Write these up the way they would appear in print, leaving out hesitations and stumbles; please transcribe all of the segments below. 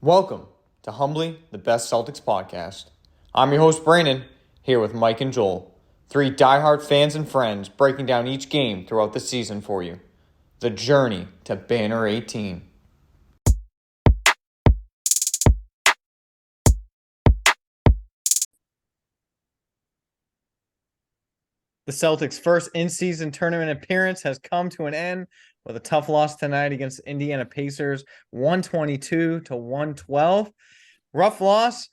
Welcome to Humbly the Best Celtics podcast. I'm your host, Brandon, here with Mike and Joel, three diehard fans and friends breaking down each game throughout the season for you. The journey to Banner 18. The Celtics' first in-season tournament appearance has come to an end with a tough loss tonight against Indiana Pacers, 122-112. Rough loss.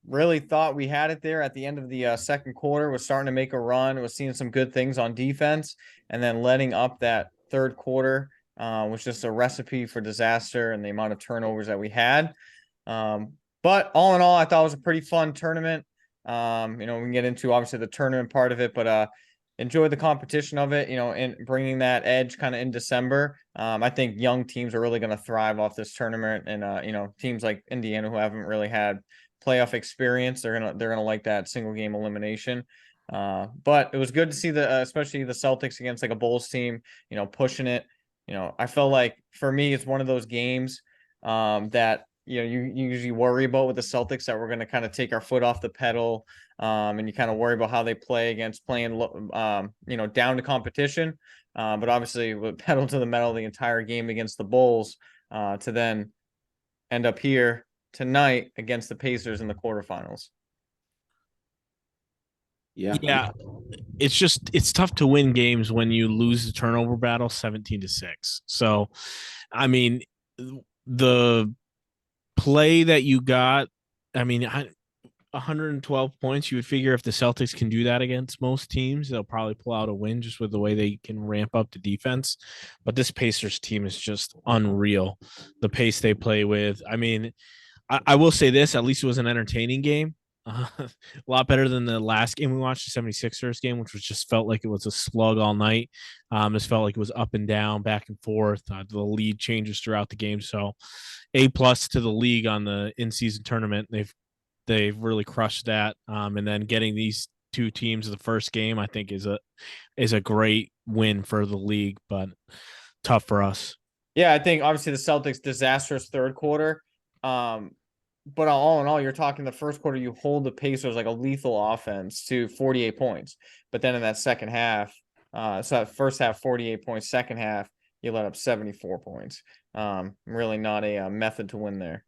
Really thought we had it there at the end of the second quarter. Was starting to make a run. Was seeing some good things on defense, and then letting up that third quarter was just a recipe for disaster and the amount of turnovers that we had. But all in all, I thought it was a pretty fun tournament. We can get into obviously the tournament part of it, but enjoy the competition of it, and bringing that edge kind of in December. I think young teams are really going to thrive off this tournament, and teams like Indiana who haven't really had playoff experience, they're gonna like that single game elimination. But it was good to see especially the Celtics against like a Bulls team, pushing it. I felt like for me, it's one of those games that you usually worry about with the Celtics, that we're going to kind of take our foot off the pedal, and you kind of worry about how they play against playing down to competition, but obviously with pedal to the metal the entire game against the Bulls, to then end up here tonight against the Pacers in the quarterfinals. Yeah, it's tough to win games when you lose the turnover battle 17-6. So, I mean, the play that you got, 112 points, you would figure if the Celtics can do that against most teams, they'll probably pull out a win just with the way they can ramp up the defense. But this Pacers team is just unreal. The pace they play with. I will say this, at least it was an entertaining game. A lot better than the last game we watched, the 76ers game, which was just felt like it was a slug all night. This felt like it was up and down, back and forth. The lead changes throughout the game. So A+ to the league on the in-season tournament. They've really crushed that. And then getting these two teams the first game, I think is a great win for the league, but tough for us. Yeah, I think obviously the Celtics disastrous third quarter. But all in all, you're talking the first quarter, you hold the Pacers like a lethal offense to 48 points. But then in that second half, so that first half, 48 points, second half, you let up 74 points. Really not a method to win there.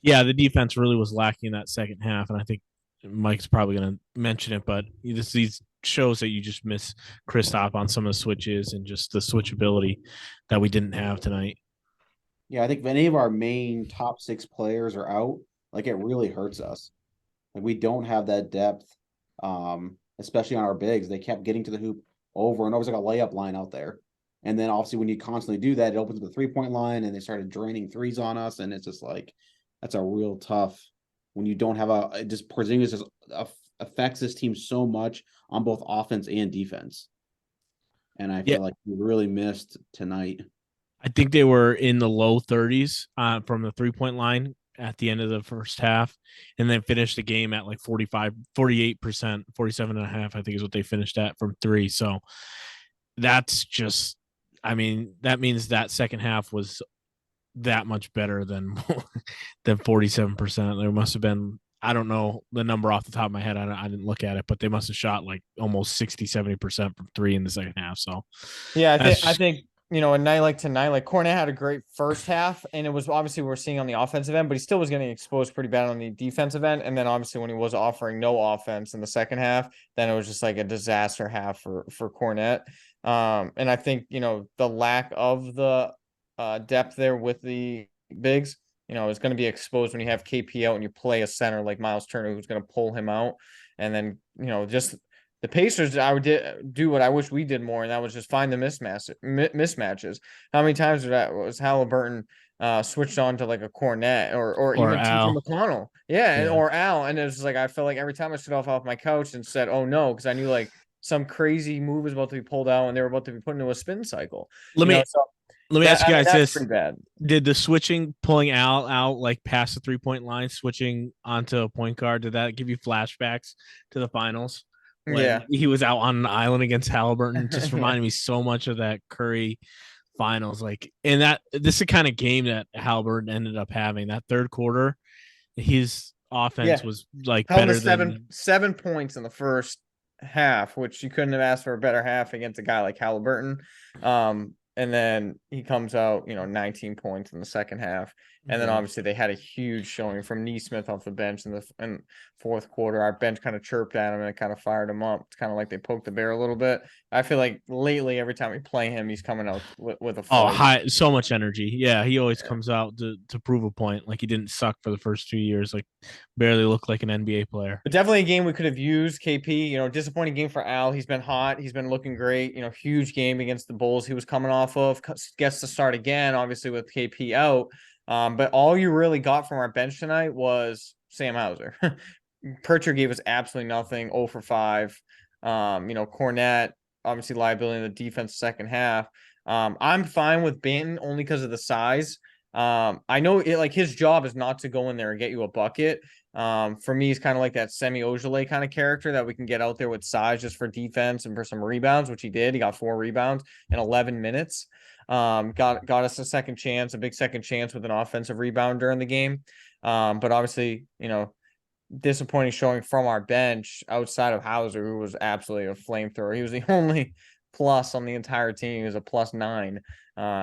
Yeah, the defense really was lacking in that second half, and I think Mike's probably going to mention it, but these shows that you just miss Kristaps on some of the switches and just the switchability that we didn't have tonight. Yeah, I think if any of our main top six players are out, like it really hurts us. Like we don't have that depth, especially on our bigs. They kept getting to the hoop over and over. It was like a layup line out there. And then obviously when you constantly do that, it opens up the 3-point line and they started draining threes on us. And it's just like that's a real tough when you don't have just Porzingis just affects this team so much on both offense and defense. And I Yeah, feel like we really missed tonight. I think they were in the low 30s from the 3-point line at the end of the first half, and then finished the game at like 45, 48%, 47.5, I think is what they finished at from three. So that's just, that means that second half was that much better than 47%. There must have been, I don't know the number off the top of my head. I didn't look at it, but they must have shot like almost 60-70% from three in the second half. So Yeah, I think a night like tonight, like Cornet had a great first half, and it was obviously we're seeing on the offensive end, but he still was getting exposed pretty bad on the defensive end. And then obviously when he was offering no offense in the second half, then it was just like a disaster half for Cornet. And I think the lack of the depth there with the bigs, is going to be exposed when you have KP out and you play a center like Miles Turner who's going to pull him out, and then just the Pacers, I would do what I wish we did more, and that was just find the mismatches. How many times was Halliburton switched on to like a Cornet or even TJ Al. McConnell? Yeah, Yeah. or Al. And it was like I felt like every time I stood off my couch and said, "Oh no," because I knew like some crazy move was about to be pulled out and they were about to be put into a spin cycle. Let me So let me ask you guys that's this: pretty bad. did the switching, pulling Al out like past the 3-point line, switching onto a point guard, did that give you flashbacks to the finals when Yeah. he was out on an island against Halliburton? Just reminded me so much of that Curry finals. Like, and this is the kind of game that Halliburton ended up having. That third quarter, his offense Yeah. was like Held better to than 7 points in the first half, which you couldn't have asked for a better half against a guy like Halliburton. And then he comes out, 19 points in the second half. And then Yeah. obviously they had a huge showing from Neesmith off the bench in the fourth quarter. Our bench kind of chirped at him and it kind of fired him up. It's kind of like they poked the bear a little bit. I feel like lately, every time we play him, he's coming out with a Oh, fight. so much energy. Yeah, he always comes out to prove a point. Like he didn't suck for the first 2 years. Like barely looked like an NBA player. But definitely a game we could have used KP. Disappointing game for Al. He's been hot. He's been looking great. Huge game against the Bulls he was coming off of. Gets to start again, obviously, with KP out. But all you really got from our bench tonight was Sam Hauser. Pritchard gave us absolutely nothing. 0 for 5. Cornette, obviously liability in the defense second half. I'm fine with Banton only because of the size. I know his job is not to go in there and get you a bucket. For me, he's kind of like that Semi Ojeleye kind of character that we can get out there with size just for defense and for some rebounds, which he did. He got 4 rebounds in 11 minutes. Got us a big second chance with an offensive rebound during the game. But obviously, disappointing showing from our bench outside of Hauser, who was absolutely a flamethrower. He was the only plus on the entire team. He was a +9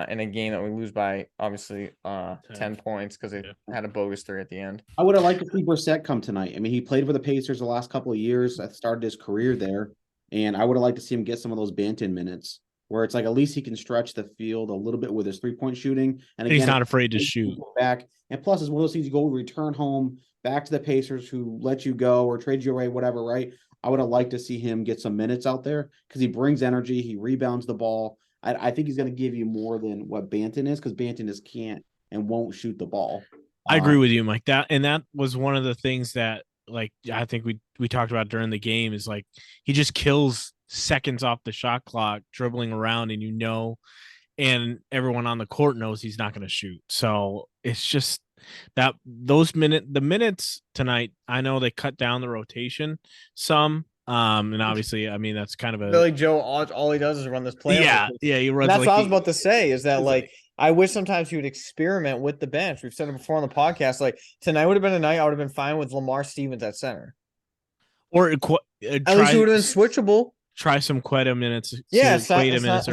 in a game that we lose by obviously 10 points because they had a bogus 3 at the end. I would have liked to see Brissett come tonight. I mean, he played for the Pacers the last couple of years. I started his career there, and I would have liked to see him get some of those Banton minutes where it's like at least he can stretch the field a little bit with his 3-point shooting. And again, he's not afraid to shoot back. And plus, it's one of those things you go return home back to the Pacers who let you go or trade you away, whatever, right? I would have liked to see him get some minutes out there because he brings energy. He rebounds the ball. I think he's going to give you more than what Banton is because Banton just can't and won't shoot the ball. I agree with you, Mike. That was one of the things that like I think we talked about during the game is like he just kills seconds off the shot clock dribbling around and everyone on the court knows he's not going to shoot. So it's just that the minutes tonight, I know they cut down the rotation some. And obviously, I mean, that's kind of a Billy Joe, all he does is run this play. Yeah, he runs. That's what I was about to say is that I wish sometimes he would experiment with the bench. We've said it before on the podcast. Like tonight would have been a night I would have been fine with Lamar Stevens at center. Or at least he would have been switchable. Try some Queta minutes. Yeah, some minutes.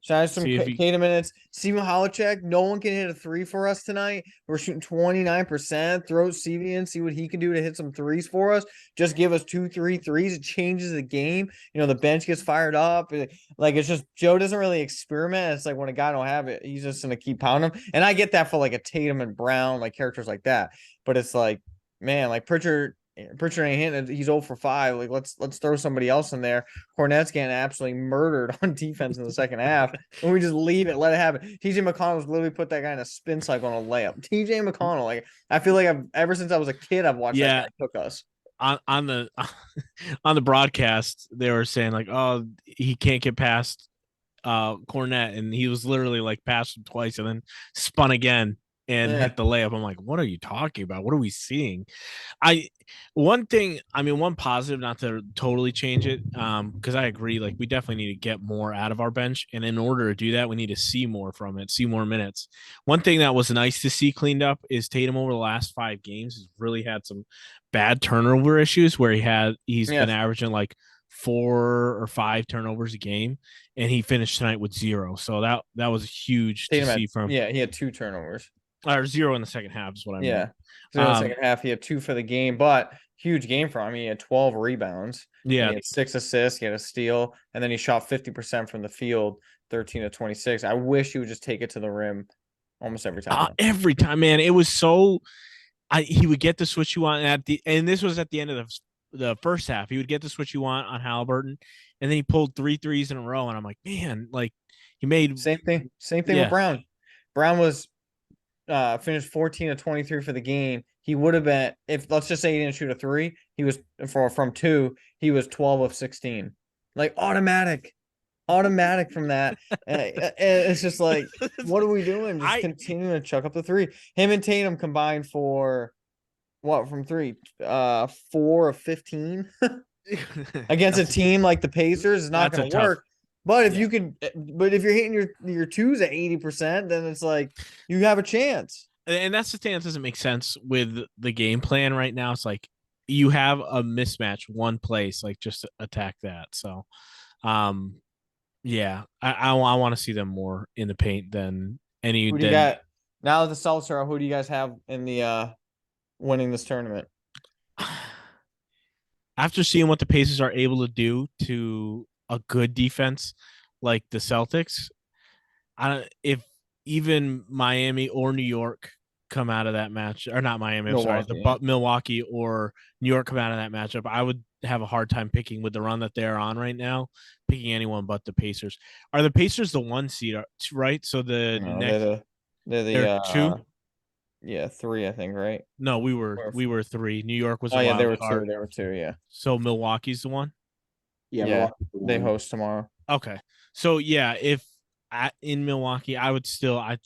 Try some Queta minutes. Steven Holacek, no one can hit a 3 for us tonight. We're shooting 29%. Throw CV in, see what he can do to hit some 3s for us. Just give us 2-3 threes. It changes the game. The bench gets fired up. Like it's just Joe doesn't really experiment. It's like when a guy don't have it, he's just gonna keep pounding him. And I get that for like a Tatum and Brown, like characters like that. But it's like, man, like Pritchard ain't hitting. He's 0 for 5. Like let's throw somebody else in there. Cornette's getting absolutely murdered on defense in the second half, and we just leave it, let it happen. TJ McConnell's literally put that guy in a spin cycle on a layup. TJ McConnell, like I feel like ever since I was a kid, I've watched that guy cook us. On the broadcast, they were saying like, oh, he can't get past Cornette, and he was literally like passed him twice and then spun again and hit the layup. I'm like, what are you talking about? What are we seeing? One positive, not to totally change it, because I agree, like we definitely need to get more out of our bench, and in order to do that, we need to see more from it, see more minutes. One thing that was nice to see cleaned up is Tatum over the last 5 games has really had some bad turnover issues where he's been averaging like 4 or 5 turnovers a game, and he finished tonight with 0. So that was huge to see from. Yeah, he had 2 turnovers. Or 0 in the second half is what I mean. 0 in the second half. He had 2 for the game, but huge game for him. He had 12 rebounds. Yeah. He had 6 assists. He had a steal, and then he shot 50% from the field, 13 to 26. I wish he would just take it to the rim almost every time. Every time, man. It was so. He would get the switch you want and this was at the end of the first half. He would get the switch you want on Halliburton, and then he pulled 3 threes in a row, and I'm like, man, like he made same thing with Brown. Brown was finished 14 to 23 for the game. He would have been, if let's just say he didn't shoot a 3, he was from 2, he was 12 of 16. Like automatic from that. It's just like, what are we doing? Just continuing to chuck up the 3. Him and Tatum combined for what from 3? 4 of 15 against a team like the Pacers is not going to work. But if Yeah. you could, but if you're hitting your twos at 80%, then it's like you have a chance. And that's the thing that doesn't make sense with the game plan right now. It's like you have a mismatch one place, like just attack that. So, yeah, I want to see them more in the paint than any Who do you than got now? The Celtics are. Who do you guys have in the winning this tournament? after seeing what the Pacers are able to do to a good defense like the Celtics. If even Miami or New York come out of that match, or not Miami, I'm sorry, Milwaukee or New York come out of that matchup, I would have a hard time picking with the run that they're on right now, picking anyone but the Pacers. Are the Pacers the 1 seed, right? So the No, next they're 2. Yeah, 3, I think, right? No, we were 3. New York was Oh a yeah, wild card. There were 2, yeah. So Milwaukee's the 1. Yeah, Yeah, they one. host tomorrow. Okay, so yeah, if in Milwaukee, I would still I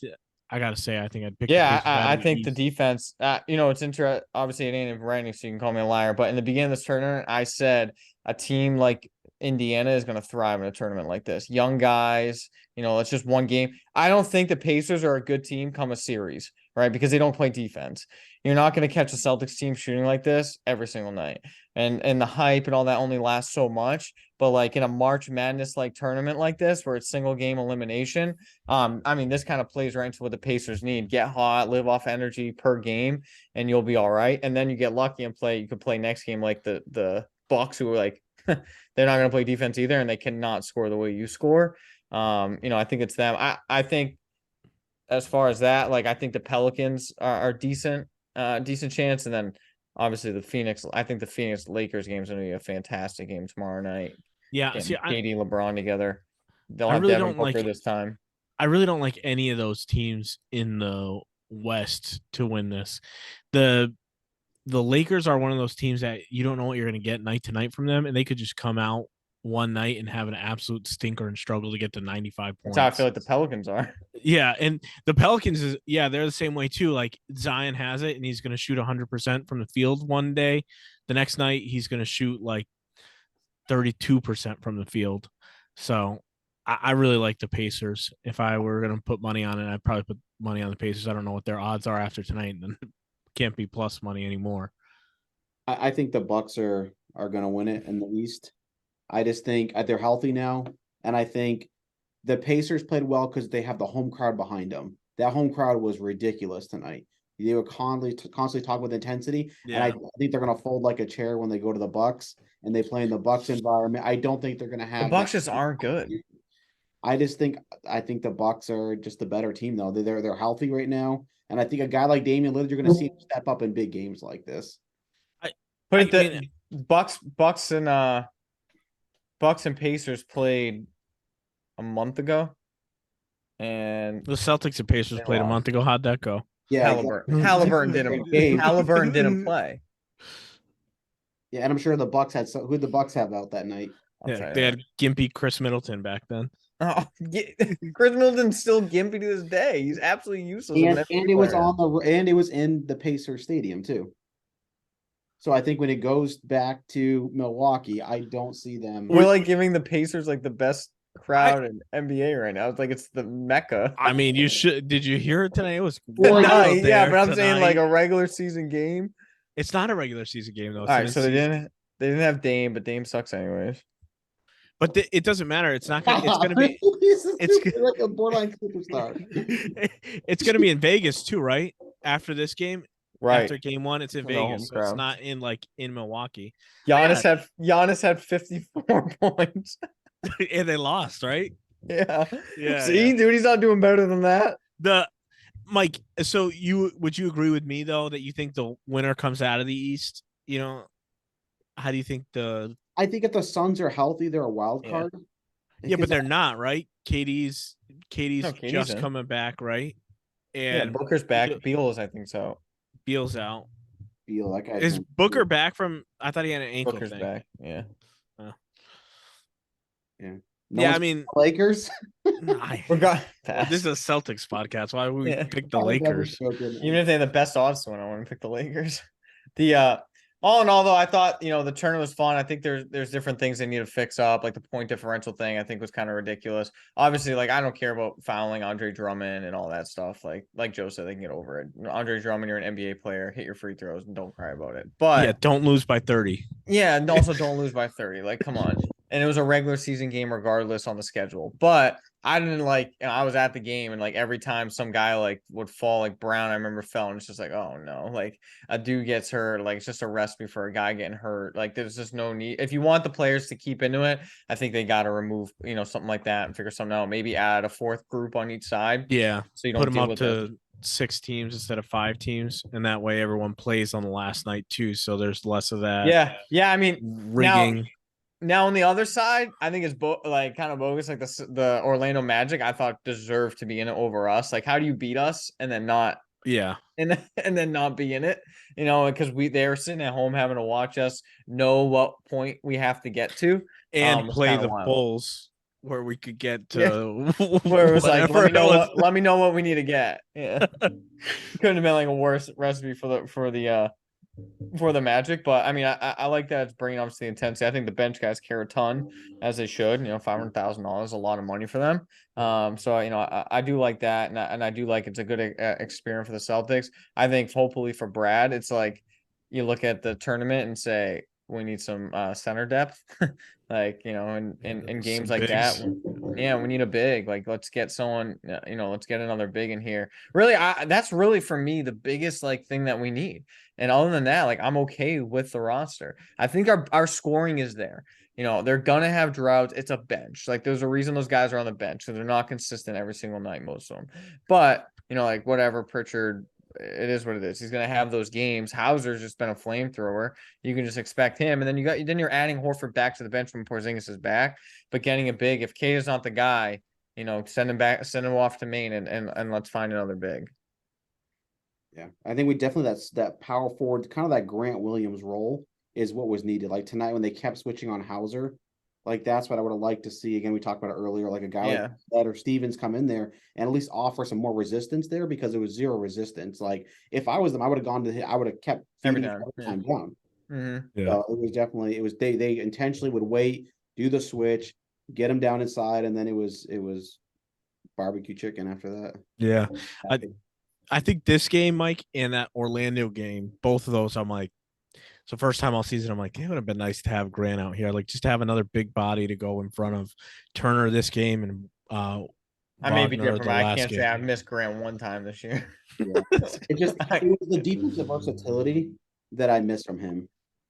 gotta say I think I'd pick. Yeah, the Pacers out I of the think the East. defense. It's interesting. Obviously, it ain't in writing, so you can call me a liar. But in the beginning of this tournament, I said a team like Indiana is going to thrive in a tournament like this. Young guys, it's just one game. I don't think the Pacers are a good team come a series, right? Because they don't play defense. You're not going to catch a Celtics team shooting like this every single night. And the hype and all that only lasts so much. But like in a March Madness like tournament like this, where it's single game elimination, this kind of plays right into what the Pacers need. Get hot, live off energy per game, and you'll be all right. And then you get lucky and you could play next game like the Bucks, who are like they're not going to play defense either, and they cannot score the way you score. I think it's them. I think as far as that, like I think the Pelicans are decent, decent chance, and then obviously the Phoenix. I think the Phoenix Lakers game is going to be a fantastic game tomorrow night. Yeah, Getting see, KD, LeBron together. They'll I have really Devin don't Booker like. this time. I really don't like any of those teams in the West to win this. The Lakers are one of those teams that you don't know what you're going to get night to night from them, and they could just come out one night and have an absolute stinker and struggle to get to 95 points. That's how I feel like the Pelicans are. Yeah, and the Pelicans they're the same way too. Like Zion has it, and he's going to shoot 100% from the field one day. The next night, he's going to shoot like 32% from the field. So I really like the Pacers. If I were going to put money on it, I'd probably put money on the Pacers. I don't know what their odds are after tonight, and then can't be plus money anymore. I think the Bucks are going to win it in the East. I just think they're healthy now, and I think the Pacers played well because they have the home crowd behind them. That home crowd was ridiculous tonight. They were constantly talking with intensity, and I think they're going to fold like a chair when they go to the Bucks and they play in the Bucks environment. I don't think they're going to have the Bucks just aren't good. I think the Bucks are just the better team though. They're healthy right now, and I think a guy like Damian Lillard, you're going to see him step up in big games like this. Bucks and Pacers played a month ago, and the Celtics and Pacers played a month ago. How'd that go? Yeah, Halliburton didn't play. Yeah, and I'm sure the Bucks had who the Bucks have out that night. They had gimpy Chris Middleton back then. Oh, Chris Middleton's still gimpy to this day. He's absolutely useless. And it was in the Pacers stadium too. So I think when it goes back to Milwaukee, I don't see them. We're like giving the Pacers like the best crowd in NBA right now. It's like it's the Mecca. I mean, you should. Did you hear it tonight? It was yeah, but I'm saying like a regular season game. It's not a regular season game though. All right, so they didn't have Dame, but Dame sucks anyways. But it doesn't matter. It's not. It's going to be. It's like a borderline superstar. It's going to be in Vegas too, right? After this game, right? After game 1, it's in Vegas. So it's not in Milwaukee. Giannis had 54 points, and they lost, right? Yeah. Yeah. See, dude, he's not doing better than that. Mike. So would you agree with me though that you think the winner comes out of the East? How do you think I think if the Suns are healthy, they're a wild card. Yeah, but they're not, right? Katie's just coming back, right? And Booker's back. Beal's, I think so. Beal's out. Beal, that guy is Booker back from? I thought he had an ankle. Booker's back. Yeah. Yeah. I mean, Lakers. This is a Celtics podcast. Why would we pick the Lakers? Even if they have the best odds to win, I want to pick the Lakers. All in all, though, I thought, the tournament was fun. I think there's different things they need to fix up, like the point differential thing. I think was kind of ridiculous. Obviously, like I don't care about fouling Andre Drummond and all that stuff. Like Joe said, they can get over it. Andre Drummond, you're an NBA player. Hit your free throws and don't cry about it. Yeah, But don't lose by 30. yeah, and also don't lose by 30. Like, come on. And it was a regular season game regardless on the schedule. But I didn't I was at the game and like every time some guy like would fall, like Brown, I remember fell, and it's just like, oh no, like a dude gets hurt, like it's just a recipe for a guy getting hurt. Like there's just no need. If you want the players to keep into it, I think they got to remove, something like that and figure something out. Maybe add a fourth group on each side. Yeah, So you put don't them deal up with to 6 teams instead of 5 teams, and that way everyone plays on the last night too. So there's less of that. Yeah. I mean, rigging. Now on the other side, I think it's like kind of bogus. Like the Orlando Magic, I thought deserved to be in it over us. Like, how do you beat us and then not Yeah, and then not be in it? Because they were sitting at home having to watch us know what point we have to get to. and Was play kind of the wild. Bulls where we could get Yeah, to where it was like, whatever it was. let me know what we need to get. Yeah, couldn't have been like a worse recipe for the Magic, but I mean, I like that it's bringing up to the intensity. I think the bench guys care a ton, as they should. $500,000, a lot of money for them. So I do like that, and I do like it's a good experience for the Celtics. I think hopefully for Brad, it's like you look at the tournament and say we need some center depth, like in games Some like that. bigs. Yeah, we need a big. Like, let's get someone. Let's get another big in here. Really, that's really for me the biggest like thing that we need. And other than that, like I'm okay with the roster. I think our scoring is there. They're gonna have droughts. It's a bench. Like there's a reason those guys are on the bench. So they're not consistent every single night, most of them. But like whatever, Pritchard, it is what it is. He's gonna have those games. Hauser's just been a flamethrower. You can just expect him. And then you're adding Horford back to the bench when Porzingis is back, but getting a big. If Kate is not the guy, send him off to Maine and let's find another big. Yeah, I think we definitely that power forward, kind of that Grant Williams role is what was needed. Like tonight when they kept switching on Hauser, like that's what I would have liked to see. Again, we talked about it earlier, like a guy Yeah. like that or Stevens come in there and at least offer some more resistance there because it was zero resistance. Like if I was them, I would have gone to I would have kept Every feeding down. every time down. Yeah. So it was definitely they intentionally would wait, do the switch, get him down inside, and then it was barbecue chicken after that. Yeah. I think this game, Mike, and that Orlando game, both of those, I'm like, so first time all season, I'm like, it would have been nice to have Grant out here, like just to have another big body to go in front of Turner this game and I may be Wagner different, the but I last can't say game. I've missed Grant one time this year. Yeah. It was the defensive versatility that I missed from him.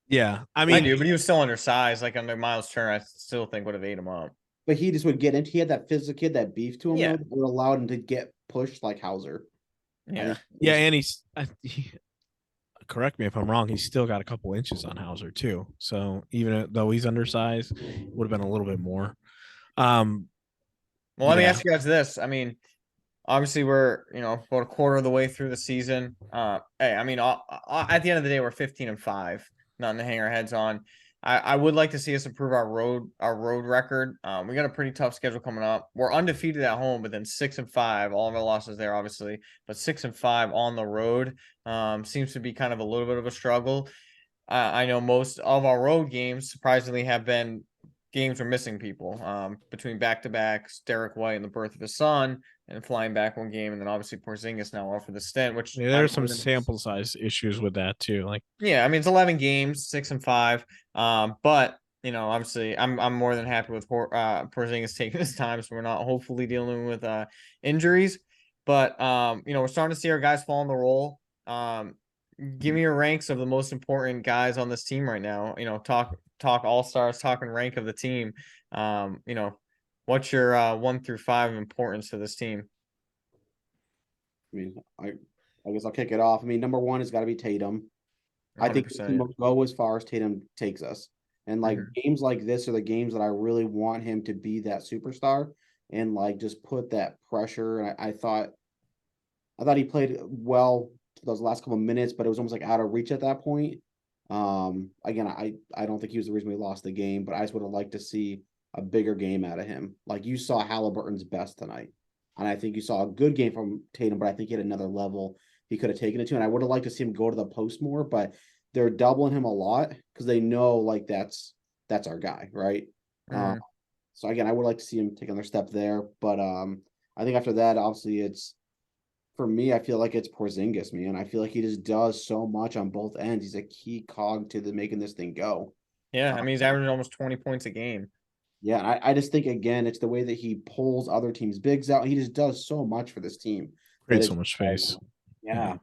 Yeah, I I mean, do, but he was still undersized. Like under Miles Turner, I still think would have ate him up. But he just would get into. He had that physical, he had that beef to him. Yeah. Though, that would allow him to get pushed like Hauser. Yeah. yeah, and correct me if I'm wrong. He's still got a couple inches on Hauser too. So even though he's undersized, would have been a little bit more. Well, let me Yeah. ask you guys this. I mean, obviously we're about a quarter of the way through the season. Hey, I mean, at the end of the day, we're 15-5. Nothing to hang our heads on. I would like to see us improve our road record. We got a pretty tough schedule coming up. We're undefeated at home, but then 6-5. All of our losses there, obviously, but 6-5 on the road seems to be kind of a little bit of a struggle. I know most of our road games surprisingly have been games we're missing people between back-to-backs, Derek White and the birth of his son, and flying back one game, and then obviously Porzingis now off for the stint, which Yeah, there are some sample size issues with that too. Like, yeah, I mean it's 11 games, 6-5. But obviously I'm more than happy with Porzingis taking his time, so we're not hopefully dealing with injuries. But we're starting to see our guys fall in the role. Give me your ranks of the most important guys on this team right now. Talk all-stars, talking rank of the team. What's your 1 through 5 importance to this team? I mean, I guess I'll kick it off. I mean, number one has got to be Tatum. I think the 100%, team yeah. will go as far as Tatum takes us. And like Mhm. games like this are the games that I really want him to be that superstar and like just put that pressure. And I thought he played well those last couple of minutes, but it was almost like out of reach at that point. Again, I don't think he was the reason we lost the game, but I just would have liked to see a bigger game out of him. Like you saw Halliburton's best tonight. And I think you saw a good game from Tatum, but I think he had another level he could have taken it to. And I would have liked to see him go to the post more, but they're doubling him a lot because they know like that's our guy, right? Uh, Mhm. so again, I would like to see him take another step there, but I think after that, obviously, it's for me. I feel like it's Porzingis, man. I feel like he just does so much on both ends. He's a key cog to the making this thing go. Yeah, Uh, I mean he's averaging almost 20 points a game. yeah, I just think again, it's the way that he pulls other teams' bigs out. He just does so much for this team that Create so it's much space. yeah.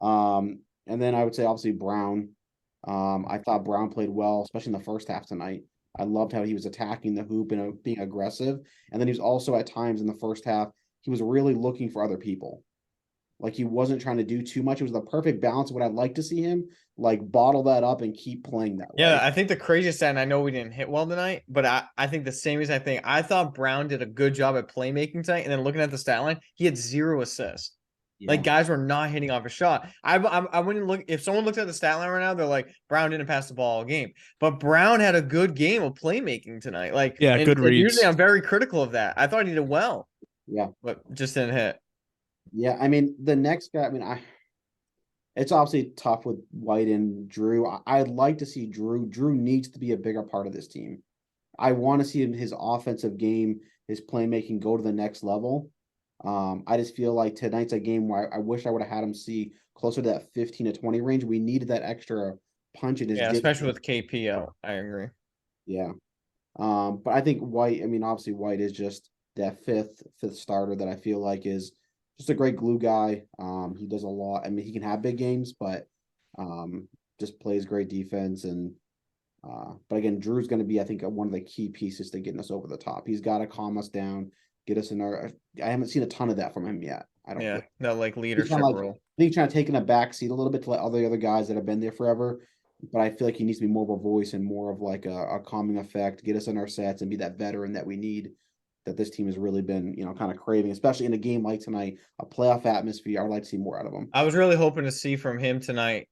And then I would say obviously Brown. I thought Brown played well, especially in the first half tonight. I loved how he was attacking the hoop and being aggressive. And then he was also at times in the first half, he was really looking for other people. Like he wasn't trying to do too much. It was the perfect balance of what I'd like to see him like bottle that up and keep playing that Yeah, way. I think the craziest stat, and I know we didn't hit well tonight, but I think the same as I thought Brown did a good job at playmaking tonight, and then looking at the stat line, he had 0 assists. Like Yeah. guys were not hitting off a shot. I wouldn't look if someone looks at the stat line right now, they're like Brown didn't pass the ball all game, but Brown had a good game of playmaking tonight. Like, Yeah, good and usually reads. I'm very critical of that. I thought he did well, Yeah. but just didn't hit. Yeah. I mean, the next guy, it's obviously tough with White and Drew. I'd like to see Drew. Drew needs to be a bigger part of this team. I want to see his offensive game, his playmaking go to the next level. I just feel like tonight's a game where I wish I would have had him see closer to that 15 to 20 range. We needed that extra punch in his Yeah, jig. especially with KPO. I agree. Yeah. But I think White, I mean, obviously White is just that fifth starter that I feel like is just a great glue guy. He does a lot. I mean, he can have big games, but um, just plays great defense. And but again, Drew's going to be, I think, one of the key pieces to getting us over the top. He's got to calm us down, get us in our. I haven't seen a ton of that from him yet. I don't Yeah, feel. that like He's kind leadership of like role. I think he's trying to take in a back seat a little bit to let all the other guys that have been there forever. But I feel like he needs to be more of a voice and more of like a calming effect, get us in our sets and be that veteran that we need. That this team has really been, kind of craving, especially in a game like tonight, a playoff atmosphere. I would like to see more out of him. I was really hoping to see from him tonight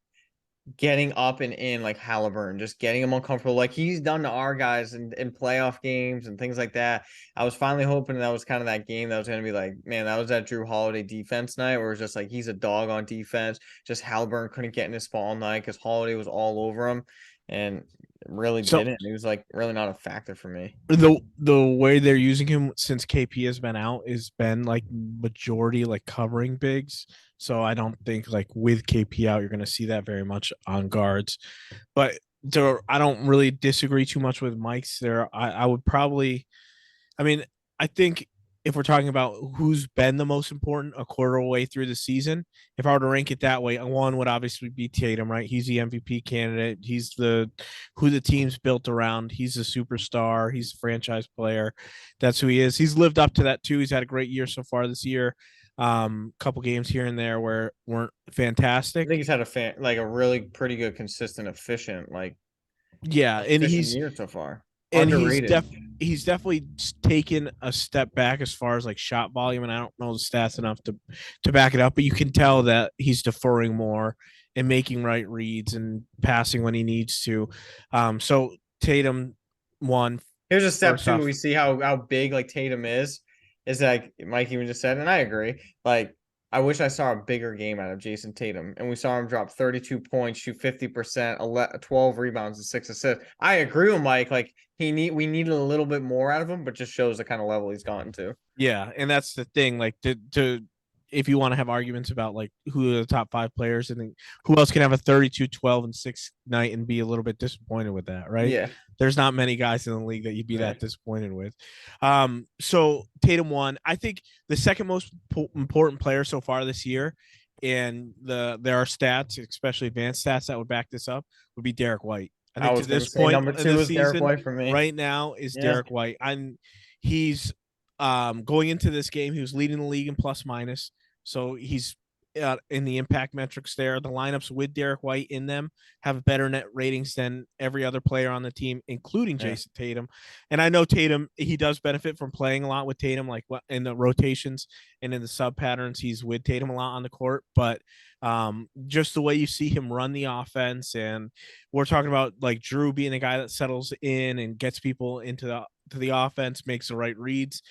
getting up and in like Halliburton, just getting him uncomfortable, like he's done to our guys in playoff games and things like that. I was finally hoping that was kind of that game that was going to be like, man, that was that Drew Holiday defense night where it's just like he's a dog on defense. Just Halliburton couldn't get in his spot all night because Holiday was all over him and really So didn't. He was like really not a factor for me. the way they're using him since KP has been out is been like majority like covering bigs. So I don't think like with KP out, you're going to see that very much on guards. But I don't really disagree too much with Mike's there. I would probably, I mean, I think if we're talking about who's been the most important a quarter way through the season, if I were to rank it that way, one would obviously be Tatum, right? He's the MVP candidate. He's the who the team's built around. He's a superstar. He's a franchise player. That's who he is. He's lived up to that too. He's had a great year so far this year. Couple games here and there where weren't I fantastic. think he's had a really pretty good, consistent, efficient, like Yeah, and efficient year so far. and Underrated. he's definitely taken a step back as far as like shot volume, and I don't know the stats enough to back it up, but you can tell that he's deferring more and making right reads and passing when he needs to. So Tatum one Here's a step first two. off. We see how big like Tatum is like Mike even just said, and I agree. Like I wish I saw a bigger game out of Jason Tatum, and we saw him drop 32 points, shoot 50%, 12 rebounds, and 6 assists. I agree with Mike. Like we needed a little bit more out of him, but just shows the kind of level he's gotten to. Yeah, and that's the thing. Like to if you want to have arguments about like who are the top five players and then who else can have a 32, 12, and 6 night and be a little bit disappointed with that, right? Yeah. There's not many guys in the league that you'd be that Right. disappointed with. So Tatum won. I think the second most important player so far this year, and there are stats, especially advanced stats that would back this up, would be Derek White. I I think to was gonna this say point number in two the is Derek season, White for me. right now is Yeah. Derek White. He's going into this game, he was leading the league in plus minus. So he's in the impact metrics there. The lineups with Derek White in them have better net ratings than every other player on the team, including Yeah. Jason Tatum. And I know Tatum, he does benefit from playing a lot with Tatum, like in the rotations and in the sub patterns. He's with Tatum a lot on the court, but just the way you see him run the offense, and we're talking about like Drew being the guy that settles in and gets people into the offense, makes the right reads.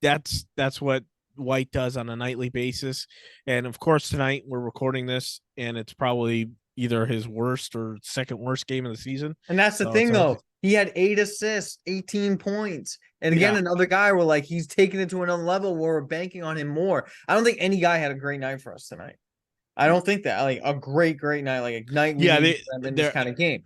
That's what White does on a nightly basis. And of course, tonight we're recording this, and it's probably either his worst or second worst game of the season. And that's the So thing, it's hard though. He had 8 assists, 18 points. And again, Yeah. another guy where like he's taking it to another level where we're banking on him more. I don't think any guy had a great night for us tonight. I don't think that like a great night, like a night we Yeah, need them in this they're kind of game.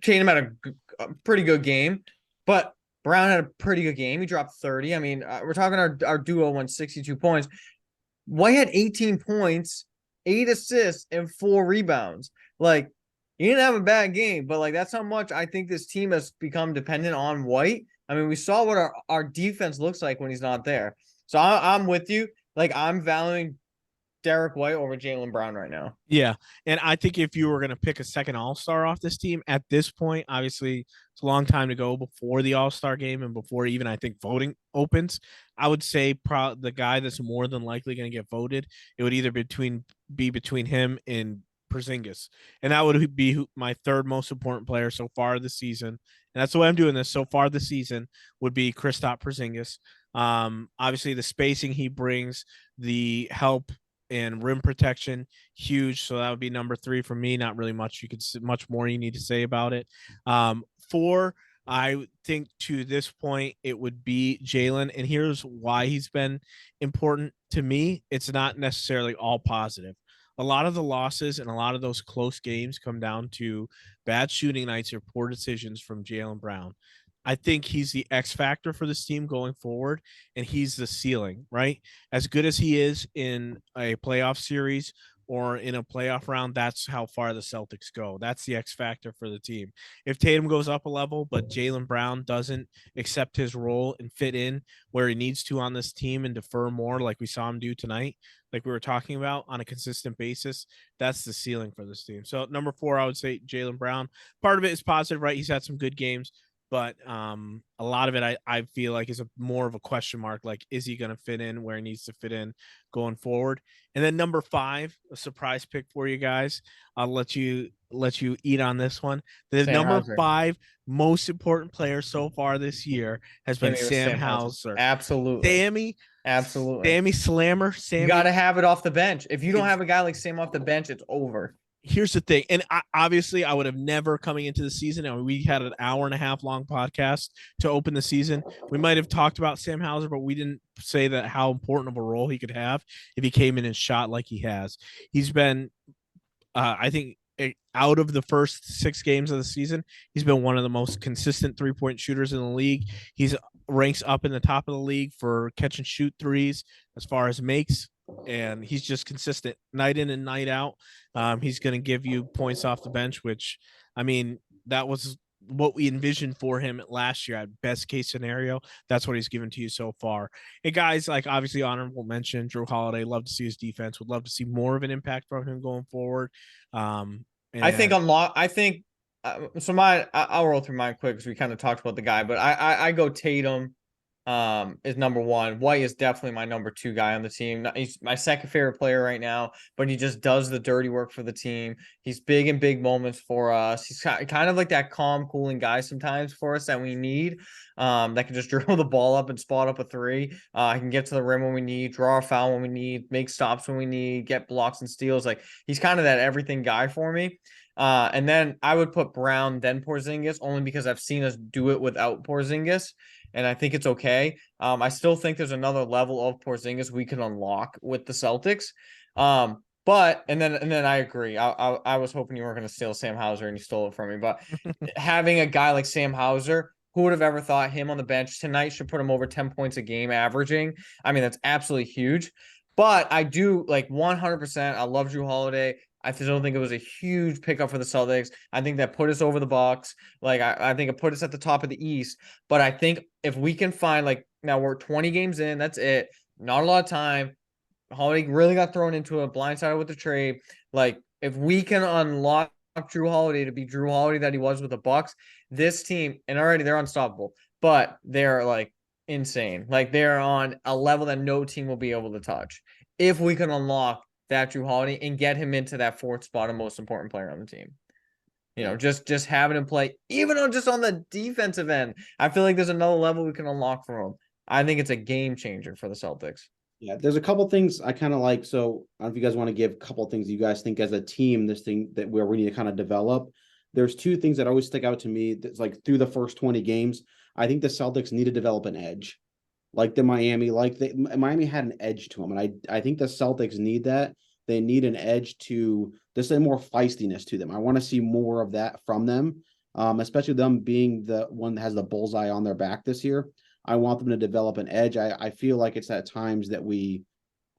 Tatum had a pretty good game, but Brown had a pretty good game. He dropped 30. I mean, we're talking our duo won 62 points. White had 18 points, 8 assists, and 4 rebounds. Like, he didn't have a bad game, but like that's how much I think this team has become dependent on White. I mean, we saw what our defense looks like when he's not there. So I'm with you. Like, I'm valuing Derek White over Jaylen Brown right now. Yeah. And I think if you were going to pick a second All-Star off this team at this point, obviously it's a long time to go before the All-Star game and before even I think voting opens. I would say the guy that's more than likely going to get voted, it would either be between him and Porzingis. And that would be my third most important player so far this season. And that's the way I'm doing this so far this season would be Kristaps Porzingis. Obviously the spacing he brings, the help and rim protection, huge. So that would be number 3 for me. Not really much more you need to say about it. 4, I think to this point it would be Jaylen, and here's why he's been important to me. It's not necessarily all positive. A lot of the losses and a lot of those close games come down to bad shooting nights or poor decisions from Jaylen Brown. I think he's the X factor for this team going forward, and he's the ceiling, right? As good as he is in a playoff series or in a playoff round, that's how far the Celtics go. That's the X factor for the team. If Tatum goes up a level, but Jaylen Brown doesn't accept his role and fit in where he needs to on this team and defer more, like we saw him do tonight, like we were talking about on a consistent basis, that's the ceiling for this team. So, number 4, I would say Jaylen Brown. Part of it is positive, right? He's had some good games. But a lot of it, I feel like, is more of a question mark. Like, is he going to fit in where he needs to fit in going forward? And then number 5, a surprise pick for you guys. I'll let you eat on this one. The Sam number Hauser. 5 most important player so far this year has been Sam Hauser. Absolutely. Absolutely. Sammy Slammer. You got to have it off the bench. If you don't have a guy like Sam off the bench, it's over. Here's the thing, and obviously I would have never coming into the season, and we had an hour and a half long podcast to open the season. We might have talked about Sam Hauser, but we didn't say that how important of a role he could have if he came in and shot like he has. He's been, I think, out of the first 6 games of the season, he's been one of the most consistent 3-point shooters in the league. He's ranks up in the top of the league for catch and shoot threes as far as makes. And he's just consistent night in and night out. He's going to give you points off the bench, which, I mean, that was what we envisioned for him last year at best case scenario. That's what he's given to you so far. And guys, like obviously honorable mention, Drew Holiday, love to see his defense, would love to see more of an impact from him going forward. I think so I'll roll through mine quick because we kind of talked about the guy, but I go Tatum is number 1. White is definitely my number 2 guy on the team. He's my second favorite player right now, but he just does the dirty work for the team. He's big in big moments for us. He's kind of like that calm, cooling guy sometimes for us that we need. That can just dribble the ball up and spot up a 3. He can get to the rim when we need, draw a foul when we need, make stops when we need, get blocks and steals. Like, he's kind of that everything guy for me. And then I would put Brown, then Porzingis, only because I've seen us do it without Porzingis, and I think it's okay. I still think there's another level of Porzingis we can unlock with the Celtics. But and then I agree. I was hoping you weren't going to steal Sam Hauser and you stole it from me. But having a guy like Sam Hauser, who would have ever thought him on the bench tonight should put him over 10 points a game averaging? I mean, that's absolutely huge. But I do like 100%. I love Drew Holiday. I still think it was a huge pickup for the Celtics. I think that put us over the Bucks. Like, I think it put us at the top of the East. But I think if we can find, like, now we're 20 games in, that's it. Not a lot of time. Holiday really got thrown into a blindsided with the trade. Like, if we can unlock Drew Holiday to be Drew Holiday that he was with the Bucks, this team, and already they're unstoppable, but they're like insane. Like, they're on a level that no team will be able to touch. If we can unlock that Drew Holiday and get him into that 4th spot of most important player on the team. You know, just having him play, even on the defensive end. I feel like there's another level we can unlock for him. I think it's a game changer for the Celtics. Yeah, there's a couple things I kind of like. So I don't know if you guys want to give a couple things you guys think as a team, this thing that where we need to kind of develop. There's two things that always stick out to me. That's like through the first 20 games, I think the Celtics need to develop an edge. Like the Miami, Miami had an edge to them. And I think the Celtics need that. They need an edge to there's a more feistiness to them. I want to see more of that from them. Especially them being the one that has the bullseye on their back this year. I want them to develop an edge. I feel like it's at times that we're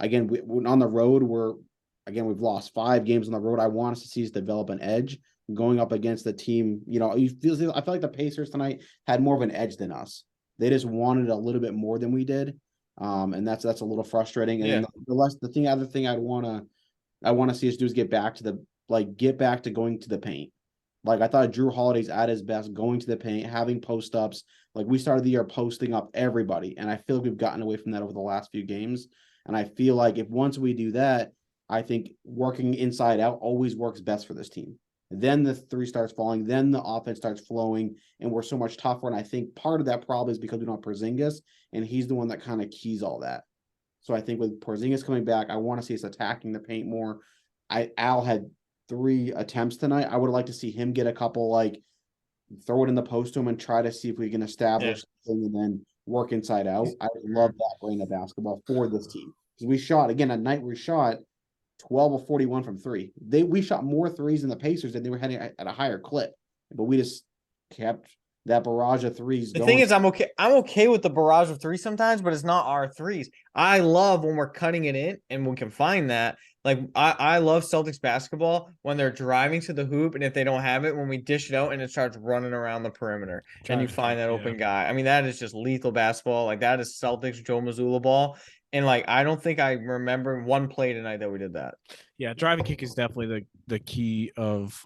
on the road, we've lost 5 games on the road. I want us to see us develop an edge going up against the team. I feel like the Pacers tonight had more of an edge than us. They just wanted a little bit more than we did. And that's a little frustrating. And Yeah. then other thing I want to see us do is get back to going to the paint. Like I thought Drew Holiday's at his best going to the paint, having post ups. Like we started the year posting up everybody. And I feel like we've gotten away from that over the last few games. And I feel like if once we do that, I think working inside out always works best for this team. Then the three starts falling, then the offense starts flowing, and we're so much tougher. And I think part of that probably is because we don't have Porzingis, and he's the one that kind of keys all that. So I think with Porzingis coming back, I want to see us attacking the paint more. Al had 3 attempts tonight. I would like to see him get a couple, like throw it in the post to him and try to see if we can establish something and then work inside out. I would love that brand of basketball for this team. Because we shot again at night, we shot 12 of 41 from 3. We shot more threes than the Pacers and they were heading at a higher clip. But we just kept that barrage of threes The going. thing is, I'm okay with the barrage of threes sometimes, but it's not our threes. I love when we're cutting it in and we can find that. Like I love Celtics basketball when they're driving to the hoop, and if they don't have it, when we dish it out and it starts running around the perimeter and you find that open guy. I mean, that is just lethal basketball. Like that is Celtics Joe Mazzulla ball. And like I don't think I remember one play tonight that we did that. Yeah, driving kick is definitely the key of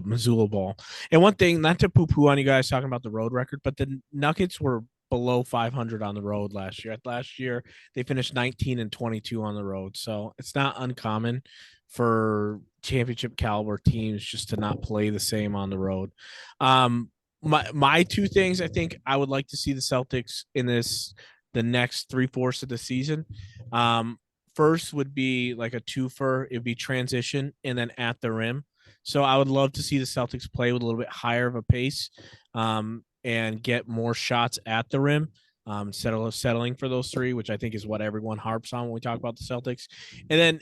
Missoula ball. And one thing, not to poo poo on you guys talking about the road record, but the Nuggets were below 500 on the road last year. Last year, they finished 19-22 on the road, so it's not uncommon for championship caliber teams just to not play the same on the road. My two things I think I would like to see the Celtics in the next 3/4 of the season. First would be like a twofer. It'd be transition and then at the rim. So I would love to see the Celtics play with a little bit higher of a pace and get more shots at the rim instead of settling for those 3, which I think is what everyone harps on when we talk about the Celtics. And then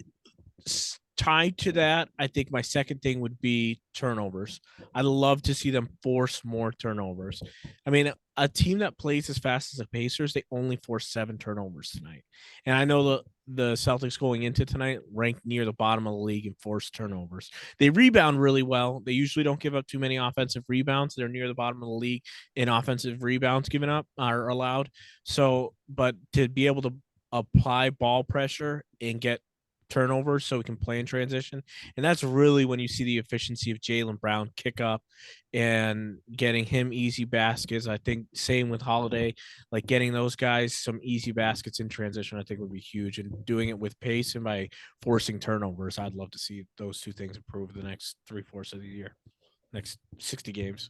tied to that, I think my second thing would be turnovers. I'd love to see them force more turnovers. I mean, a team that plays as fast as the Pacers, they only forced 7 turnovers tonight. And I know the Celtics going into tonight ranked near the bottom of the league in forced turnovers. They rebound really well. They usually don't give up too many offensive rebounds. They're near the bottom of the league in offensive rebounds given up are allowed. So, but to be able to apply ball pressure and get turnovers so we can play in transition. And that's really when you see the efficiency of Jaylen Brown kick up and getting him easy baskets. I think same with Holiday, like getting those guys some easy baskets in transition, I think would be huge. And doing it with pace and by forcing turnovers, I'd love to see those two things improve the next 3/4 of the year, next 60 games.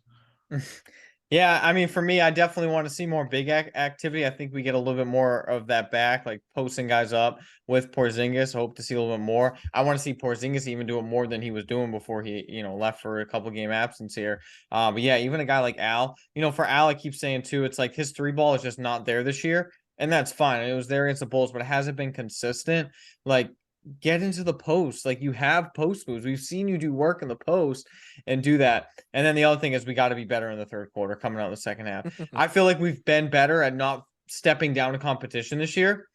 Yeah, I mean, for me, I definitely want to see more big activity. I think we get a little bit more of that back, like posting guys up with Porzingis. Hope to see a little bit more. I want to see Porzingis even do it more than he was doing before he, left for a couple game absence here. But yeah, even a guy like Al, for Al, I keep saying too, it's like his 3 ball is just not there this year, and that's fine. It was there against the Bulls, but it hasn't been consistent. Like, get into the post. Like, you have post moves. We've seen you do work in the post and do that. And then the other thing is we got to be better in the third quarter coming out in the second half. I feel like we've been better at not stepping down to competition this year.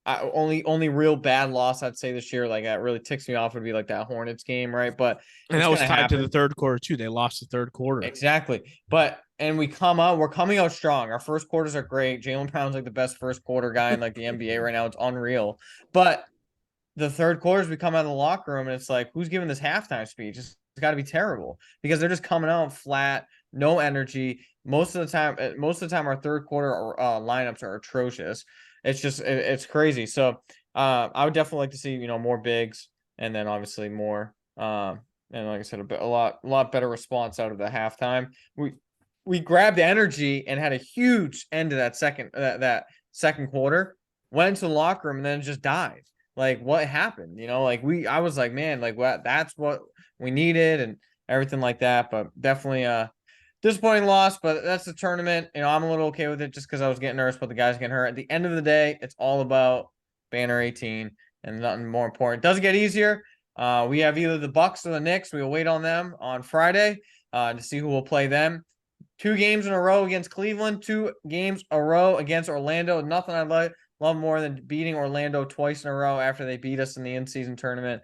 Only real bad loss I'd say this year, like that really ticks me off, would be like that Hornets game, right? But And it's that was gonna tied to happen. the third quarter too. They lost the third quarter. Exactly. And we're coming out strong. Our first quarters are great. Jaylen Brown's like the best first quarter guy in like the NBA right now. It's unreal. But the third quarters, we come out of the locker room and it's like, who's giving this halftime speech? It's got to be terrible because they're just coming out flat, no energy. Most of the time, our third quarter lineups are atrocious. It's crazy. So, I would definitely like to see more bigs, and then obviously more. And like I said, a lot better response out of the halftime. We grabbed energy and had a huge end to that second quarter. went into the locker room and then just died. Like, what happened? You know, like I was like, man, like what? That's what we needed and everything like that. But definitely disappointing loss. But that's the tournament. You know, I'm a little okay with it just because I was getting nervous, but the guys getting hurt. At the end of the day, it's all about Banner 18 and nothing more important. It doesn't get easier. We have either the Bucks or the Knicks. We'll wait on them on Friday to see who will play them. 2 games in a row against Cleveland, 2 games a row against Orlando. Nothing I love more than beating Orlando twice in a row after they beat us in the in-season tournament.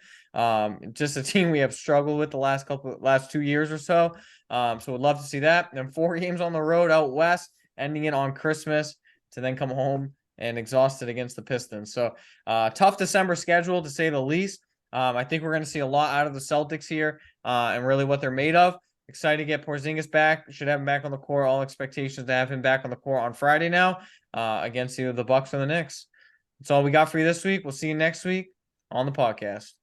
Just a team we have struggled with the last 2 years or so. So we'd love to see that. And then 4 games on the road out west, ending it on Christmas to then come home and exhausted against the Pistons. So tough December schedule to say the least. I think we're going to see a lot out of the Celtics here and really what they're made of. Excited to get Porzingis back. Should have him back on the court. All expectations to have him back on the court on Friday now against either the Bucks or the Knicks. That's all we got for you this week. We'll see you next week on the podcast.